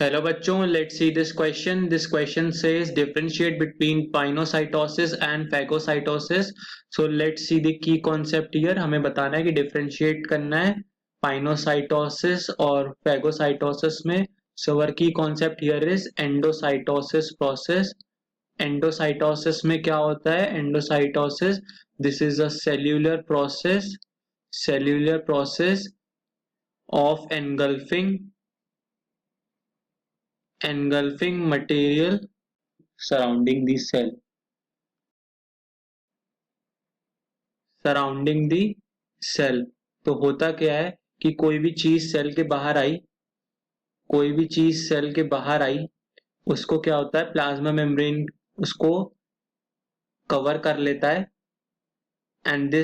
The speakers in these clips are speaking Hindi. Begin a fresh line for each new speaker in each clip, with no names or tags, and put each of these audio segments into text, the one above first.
Hello बच्चों, let's see this question. This question says differentiate between pinocytosis and phagocytosis. So let's see the key concept here. हमें बताना है कि differentiate करना है pinocytosis और phagocytosis में. So our key concept here is endocytosis process. Endocytosis में क्या होता है? Endocytosis, this is a cellular process of engulfing material surrounding the cell. तो होता क्या है कि कोई भी चीज सेल के बाहर आई, उसको क्या होता है, प्लाज्मा मेम्ब्रेन उसको कवर कर लेता है. एंड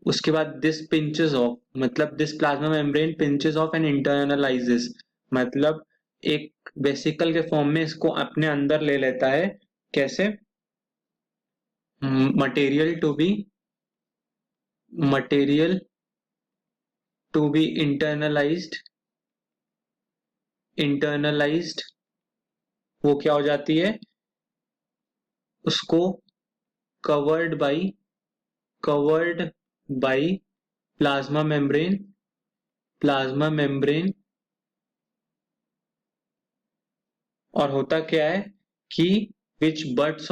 उसके बाद दिस पिंचेस ऑफ, मतलब this plasma membrane pinches off and internalises, मतलब एक वेसिकल के फॉर्म में इसको अपने अंदर ले लेता है. कैसे? मटेरियल टू बी इंटरनलाइज्ड वो क्या हो जाती है, उसको कवर्ड बाय प्लाज्मा मेम्ब्रेन. और होता क्या है कि which buds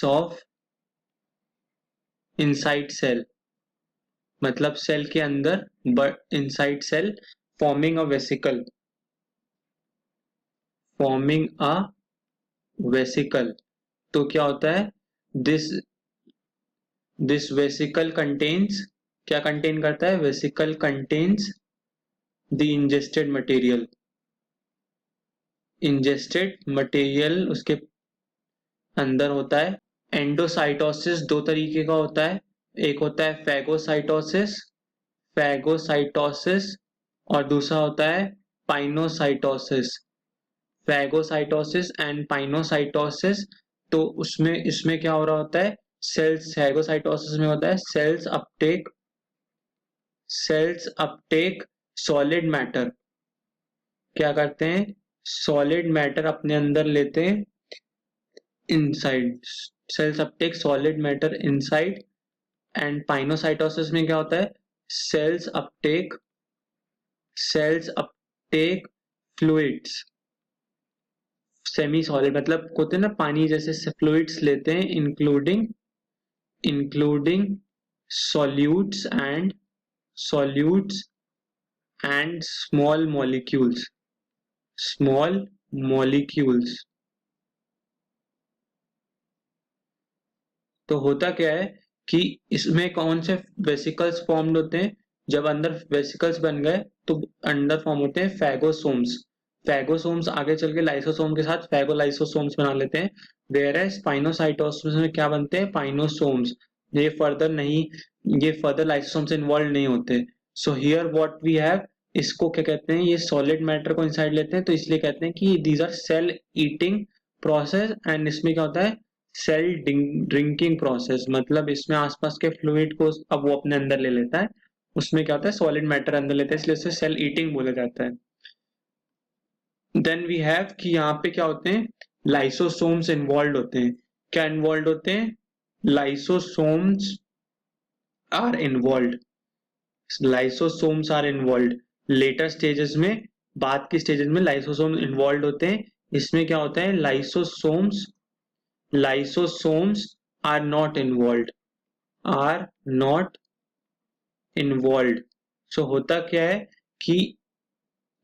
off inside cell, मतलब सेल के अंदर, but inside cell forming a vesicle. तो क्या होता है, दिस वेसिकल कंटेन्स, क्या कंटेन करता है? Vesicle contains the ingested material उसके अंदर होता है. एंडोसाइटोसिस दो तरीके का होता है. एक होता है फैगोसाइटोसिस और दूसरा होता है पाइनोसाइटोसिस. Phagocytosis and pinocytosis. तो उसमें इसमें क्या हो रहा होता है, सेल्स, फैगोसाइटोसिस में होता है सेल्स अपटेक सॉलिड मैटर. क्या करते हैं? सॉलिड मैटर अपने अंदर लेते हैं inside. Cells uptake solid matter inside. And pinocytosis में क्या होता है? Cells uptake fluids, semi solid, मतलब होते हैं ना पानी जैसे फ्लूइड्स लेते हैं, including solutes and small molecules. तो होता क्या है कि इसमें कौन से वेसिकल्स फॉर्म्ड होते हैं? जब अंदर वेसिकल्स बन गए तो अंदर फॉर्म होते हैं फैगोसोम्स आगे चल के लाइसोसोम के साथ फैगोलाइसोसोम्स बना लेते हैं. वेयर एज स्पाइनोसाइटोसिस में क्या बनते हैं? पाइनोसोम्स. ये फर्दर लाइसोसोम से इन्वॉल्व नहीं होते. So here what we have, इसको क्या कहते हैं, ये सॉलिड मैटर को इनसाइड लेते हैं, तो इसलिए कहते हैं कि these are cell eating process. And इसमें क्या होता है? सेल ड्रिंकिंग प्रोसेस, मतलब इसमें आसपास के फ्लूइड को अब वो अपने अंदर ले लेता है. उसमें क्या होता है? सॉलिड मैटर अंदर लेता है, इसलिए उसे सेल ईटिंग बोला जाता है. देन वी हैव कि यहाँ पे क्या होते हैं? लाइसोसोम्स इन्वॉल्व होते हैं. क्या इन्वॉल्व होते हैं? Lysosomes are involve later stages में. बाद की स्टेजेस में लाइसोसोम इन्वॉल्व होते हैं. इसमें क्या होता है? Lysosomes are not involve. So होता क्या है कि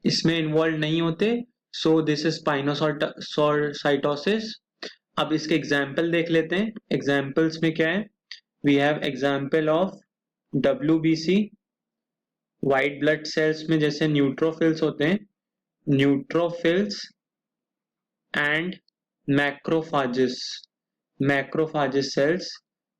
इसमें इन्वॉल्व नहीं होते. So this is pinocytosis. अब इसके एग्जाम्पल देख लेते हैं. एग्जाम्पल्स में क्या है? We have example of WBC, white blood cells में जैसे न्यूट्रोफिल्स होते हैं, न्यूट्रोफिल्स एंड मैक्रोफाजेस सेल्स.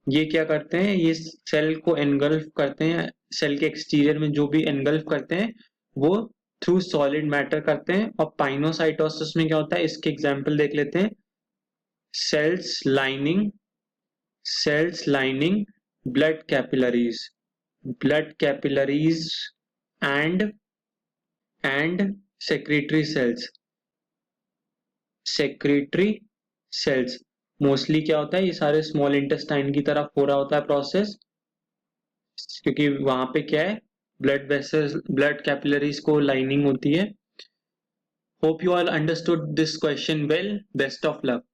ये क्या करते हैं? ये सेल को एनगल्फ करते हैं, सेल के एक्सटीरियर में जो भी एनगल्फ करते हैं वो थ्रू सॉलिड मैटर करते हैं. और पाइनोसाइटोसिस में क्या होता है, इसके एग्जांपल देख लेते हैं. Cells lining blood capillaries and and secretory cells. Secretory cells mostly क्या होता है, ये सारे स्मॉल इंटेस्टाइन की तरफ हो रहा होता है प्रोसेस, क्योंकि वहां पे क्या है, ब्लड वेसल्स, ब्लड कैपिलरीज को लाइनिंग होती है। Hope you all understood this question well, best of luck.